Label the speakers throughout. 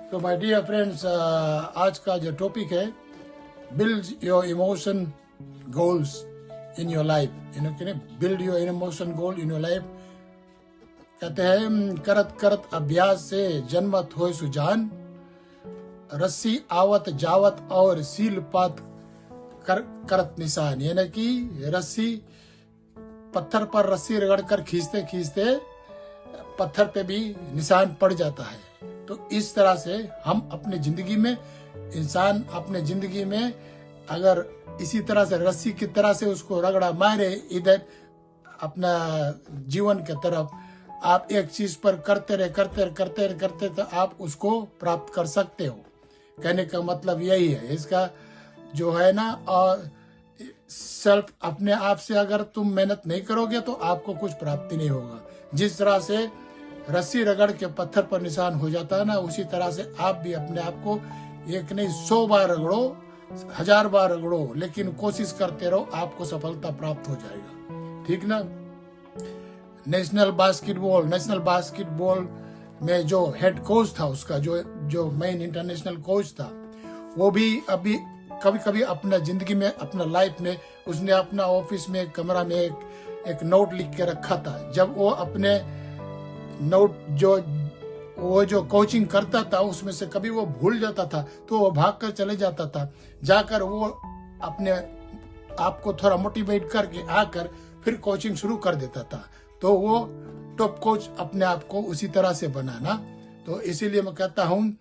Speaker 1: तो my dear friends, आज का जो टॉपिक है, build your emotion goals in your life. Build your emotion goal in your life. कहते हैं, करत करत अभ्यास से जन्मत होय सुजान, रस्सी आवत जावत और सील पात करत निशान। यानी कि रस्सी, पत्थर पर रस्सी रगड़कर खींचते खींचते पत्थर पे भी निशान पड़ जाता है। तो इस तरह से हम अपने जिंदगी में, इंसान अपने जिंदगी में अगर इसी तरह से रस्सी की तरह से उसको रगड़ा मारे इधर अपना जीवन के तरफ, आप एक चीज पर करते रहे तो आप उसको प्राप्त कर सकते हो। कहने का मतलब यही है इसका जो है ना। और सेल्फ, अपने आप से अगर तुम मेहनत नहीं करोगे तो आपको कुछ प्राप्ति नहीं होगा। जिस तरह से रस्सी रगड़ के पत्थर पर निशान हो जाता है ना, उसी तरह से आप भी अपने आप को एक नहीं 100 बार रगड़ो, 1000 बार रगड़ो, लेकिन कोशिश करते रहो, आपको सफलता प्राप्त हो जाएगा। ठीक ना। नेशनल बास्केटबॉल में जो हेड कोच था, उसका जो मेन इंटरनेशनल कोच था, वो भी अभी कभी कभी अपना जिंदगी में, अपना लाइफ में, उसने अपना ऑफिस में, कमरा में एक नोट लिख के रखा था। जब वो अपने नोट जो कोचिंग करता था उसमें से कभी वो भूल जाता था तो वो भाग कर चले जाता था। जाकर वो अपने आप को थोड़ा मोटिवेट करके आकर फिर कोचिंग शुरू कर देता था। तो वो टॉप कोच अपने आप को उसी तरह से बनाना। तो इसीलिए मैं कहता हूँ,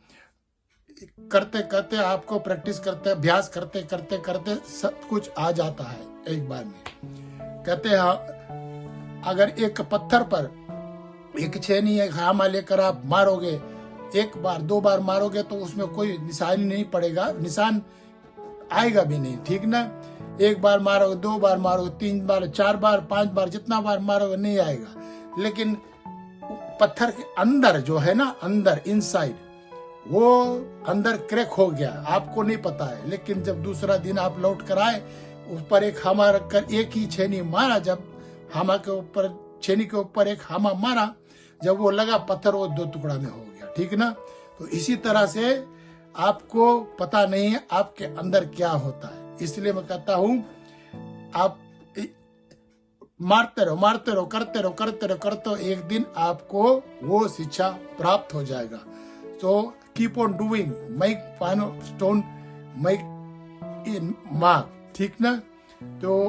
Speaker 1: करते करते आपको प्रैक्टिस करते, अभ्यास करते सब कुछ आ जाता है एक बार में। कहते हैं, अगर एक पत्थर पर एक छेनी, एक हामा लेकर आप मारोगे, एक बार 2 बार मारोगे तो उसमें कोई निशान नहीं पड़ेगा, निशान आएगा भी नहीं। ठीक ना। एक बार मारोगे, 2 बार मारोगे, 3 बार, 4 बार, 5 बार, जितना बार मारोगे नहीं आएगा। लेकिन पत्थर के अंदर जो है ना, अंदर इनसाइड, वो अंदर क्रैक हो गया, आपको नहीं पता है। लेकिन जब दूसरा दिन आप लौट कर आए, उस पर एक हामा रखकर एक ही छेनी मारा, जब हामा के ऊपर, छेनी के ऊपर एक हामा मारा, जब वो लगा पत्थर, वो 2 टुकड़ा में हो गया। ठीक ना। तो इसी तरह से आपको पता नहीं है आपके अंदर क्या होता है। इसलिए मैं कहता हूं, आप मारते रहो, करते रहो, एक दिन आपको वो शिक्षा प्राप्त हो जाएगा। तो keep on doing, make final stone, make in mark. ठीक ना। तो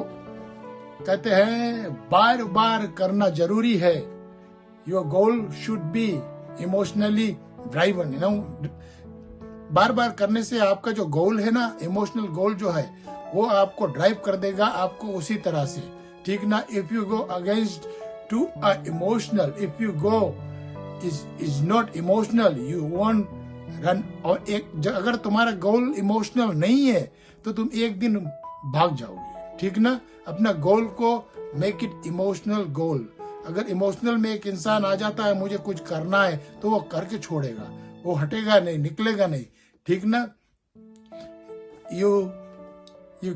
Speaker 1: कहते हैं, बार बार करना जरूरी है। Your goal should be emotionally driven. बार बार करने से आपका जो गोल है ना, इमोशनल गोल जो है, वो आपको ड्राइव कर देगा, आपको उसी तरह से। ठीक ना। If you go against to a emotional, if you go is not emotional, you won't run. और अगर तुम्हारा गोल इमोशनल नहीं है तो तुम एक दिन भाग जाओगे। ठीक ना। अपना गोल को मेक इट इमोशनल गोल। अगर इमोशनल में एक इंसान आ जाता है, मुझे कुछ करना है, तो वो करके छोड़ेगा, वो हटेगा नहीं, निकलेगा नहीं। ठीक ना। You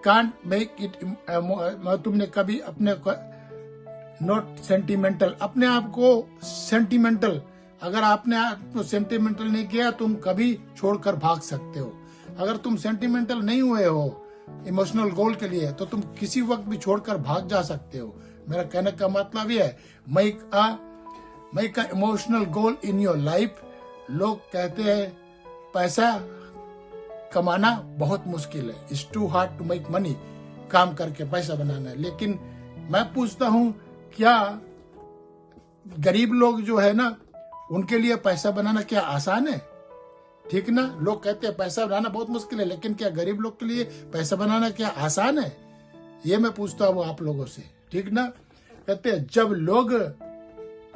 Speaker 1: can't make it. तुमने कभी अपने नॉट सेंटिमेंटल, अपने आप को सेंटिमेंटल, अगर आपने आप को सेंटिमेंटल नहीं किया, तुम कभी छोड़कर भाग सकते हो। अगर तुम सेंटिमेंटल नहीं हुए हो इमोशनल गोल के लिए, तो तुम किसी वक्त भी छोड़कर भाग जा सकते हो। मेरा कहने का मतलब ये है, make a emotional goal in your life. लोग कहते हैं पैसा कमाना बहुत मुश्किल है, it's too hard to make money, काम करके पैसा बनाना है। लेकिन मैं पूछता हूं, क्या गरीब लोग जो है ना, उनके लिए पैसा बनाना क्या आसान है? ठीक ना। लोग कहते हैं पैसा बनाना बहुत मुश्किल है, लेकिन क्या गरीब लोग के लिए पैसा बनाना क्या आसान है? ये मैं पूछता हूँ आप लोगों से। ठीक ना। कहते हैं, जब लोग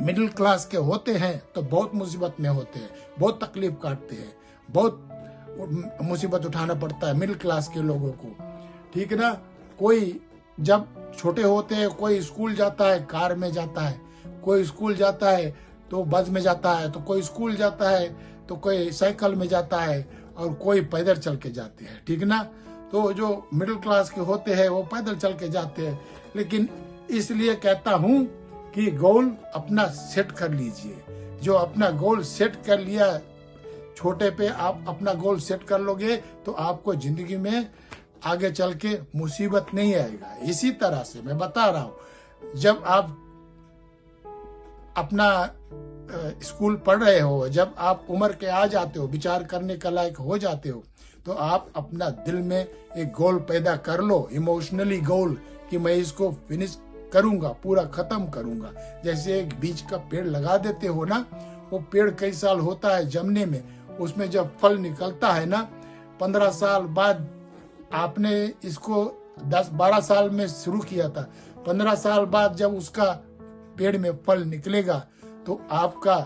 Speaker 1: मिडिल क्लास के होते हैं तो बहुत मुसीबत में होते हैं, बहुत तकलीफ काटते हैं, बहुत मुसीबत उठाना पड़ता है मिडिल क्लास के लोगों को। ठीक ना। कोई जब छोटे होते हैं, कोई स्कूल जाता है कार में जाता है, कोई स्कूल जाता है तो बस में जाता है, तो कोई स्कूल जाता है तो कोई साइकिल में जाता है, और कोई पैदल चल के जाते हैं। ठीक ना। तो जो मिडिल क्लास के होते हैं वो पैदल चल के जाते हैं। लेकिन इसलिए कहता हूं कि गोल अपना सेट कर लीजिए। जो अपना गोल सेट कर लिया, छोटे पे आप अपना गोल सेट कर लोगे तो आपको जिंदगी में आगे चल के मुसीबत नहीं आएगा। इसी तरह से मैं बता रहा हूं, जब आप अपना स्कूल पढ़ रहे हो, जब आप उम्र के आ जाते हो, विचार करने का लायक हो जाते हो, तो आप अपना दिल में एक गोल पैदा कर लो, इमोशनली गोल, कि मैं इसको फिनिश करूंगा, पूरा खत्म करूंगा। जैसे एक बीज का पेड़ लगा देते हो ना, वो पेड़ कई साल होता है जमने में, उसमें जब फल निकलता है ना, 15 साल बाद, आपने इसको 10-12 साल में शुरू किया था, 15 साल बाद जब उसका पेड़ में फल निकलेगा तो आपका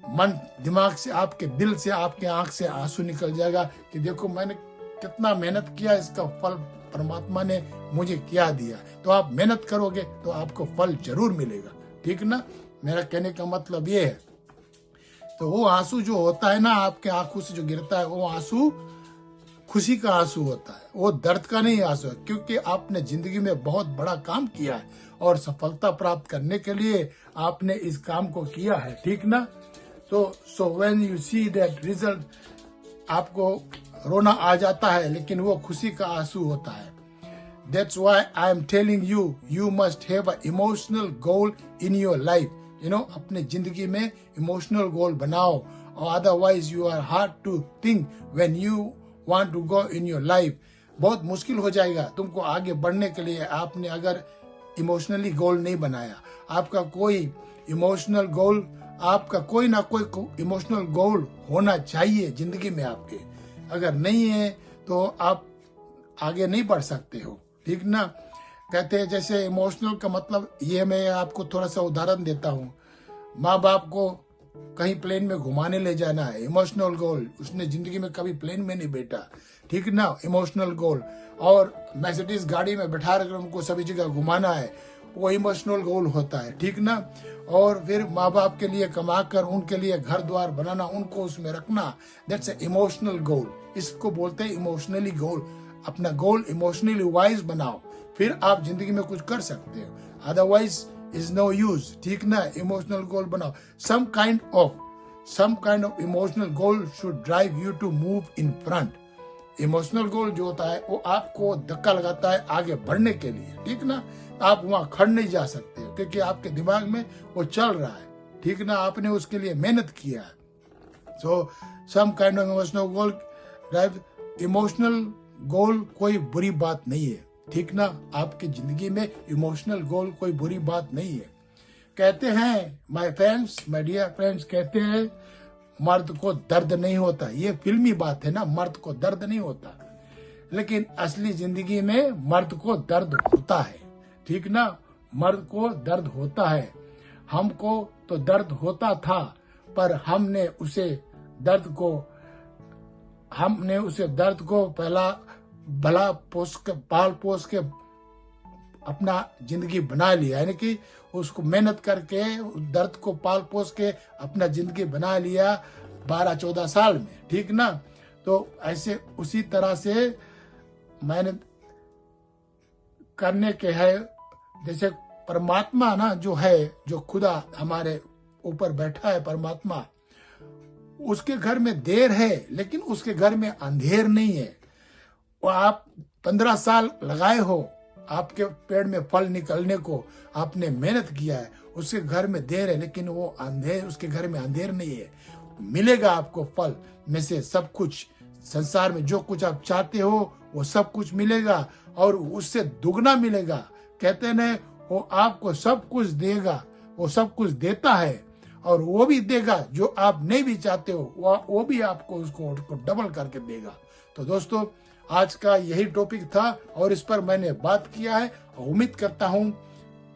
Speaker 1: मन, दिमाग से, आपके दिल से, आपके आंख से आंसू निकल जाएगा कि देखो मैंने कितना मेहनत किया, इसका फल परमात्मा ने मुझे क्या दिया। तो आप मेहनत करोगे तो आपको फल जरूर मिलेगा, ठीक ना। मेरा कहने का मतलब ये है। तो वो आंसू जो होता है ना, आपके आंखों से जो गिरता है, वो आंसू खुशी का आंसू होता है, वो दर्द का नहीं आंसू है, क्योंकि आपने जिंदगी में बहुत बड़ा काम किया है और सफलता प्राप्त करने के लिए आपने इस काम को किया है, ठीक ना। So when you see that result, आपको रोना आ जाता है, लेकिन वो खुशी का आंसू होता है। That's why I am telling you, you must have an emotional goal in your life. अपने जिंदगी में इमोशनल गोल बनाओ, और otherwise you are hard to think when you want to go in your life. बहुत मुश्किल हो जाएगा तुमको आगे बढ़ने के लिए, आपने अगर इमोशनली गोल नहीं बनाया। आपका कोई इमोशनल गोल, आपका कोई ना कोई इमोशनल गोल होना चाहिए जिंदगी में आपके। अगर नहीं है तो आप आगे नहीं बढ़ सकते हो, ठीक ना। कहते हैं जैसे इमोशनल का मतलब ये, मैं आपको थोड़ा सा उदाहरण देता हूँ। माँ बाप को कहीं प्लेन में घुमाने ले जाना है, इमोशनल गोल। उसने जिंदगी में कभी प्लेन में नहीं बैठा, ठीक ना, इमोशनल गोल। और मर्सिडीज गाड़ी में बैठा कर उनको सभी जगह घुमाना है, वो इमोशनल गोल होता है, ठीक ना। और फिर माँ बाप के लिए कमा कर उनके लिए घर द्वार बनाना, उनको उसमें रखना, दैट्स ए इमोशनल गोल। इसको बोलते हैं इमोशनली गोल। अपना गोल इमोशनली वाइज बनाओ, फिर आप जिंदगी में कुछ कर सकते हो, अदरवाइज इज नो यूज, ठीक ना। इमोशनल गोल बनाओ। Some kind of emotional goal should drive you to move in front. Emotional goal जो होता है वो आपको धक्का लगाता है आगे बढ़ने के लिए, ठीक ना। आप वहां खड़ नहीं जा सकते हो, क्योंकि आपके दिमाग में वो चल रहा है, ठीक ना, आपने उसके लिए मेहनत किया है। So some kind of emotional goal drive. Emotional goal कोई बुरी बात नहीं है, ठीक ना। आपकी जिंदगी में इमोशनल गोल कोई बुरी बात नहीं है। कहते हैं my friends, my dear friends, कहते हैं मर्द को दर्द नहीं होता। ये फिल्मी बात है ना, मर्द को दर्द नहीं होता, लेकिन असली जिंदगी में मर्द को दर्द होता है, ठीक ना। मर्द को दर्द होता है। हमको तो दर्द होता था, पर हमने उसे दर्द को पहला भला पाल पोस के अपना जिंदगी बना लिया, यानी कि उसको मेहनत करके दर्द को पाल पोस के अपना जिंदगी बना लिया 12-14 साल में, ठीक ना। तो ऐसे उसी तरह से मैंने करने के है। जैसे परमात्मा ना जो है, जो खुदा हमारे ऊपर बैठा है परमात्मा, उसके घर में देर है लेकिन उसके घर में अंधेर नहीं है। और आप 15 साल लगाए हो आपके पेड़ में फल निकलने को, आपने मेहनत किया है, उसके घर में देर है लेकिन वो अंधेर, उसके घर में अंधेर नहीं है। मिलेगा आपको फल में से सब कुछ। संसार में जो कुछ आप चाहते हो वो सब कुछ मिलेगा, और उससे दुगना मिलेगा। कहते हैं वो आपको सब कुछ देगा, वो सब कुछ देता है, और वो भी देगा जो आप नहीं भी चाहते हो, वो भी आपको उसको डबल करके देगा। तो दोस्तों, आज का यही टॉपिक था और इस पर मैंने बात किया है, और उम्मीद करता हूं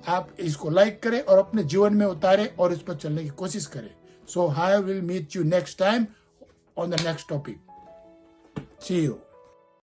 Speaker 1: आप इसको लाइक करें और अपने जीवन में उतारें और इस पर चलने की कोशिश करें। So I will meet you next time on the next topic. See you.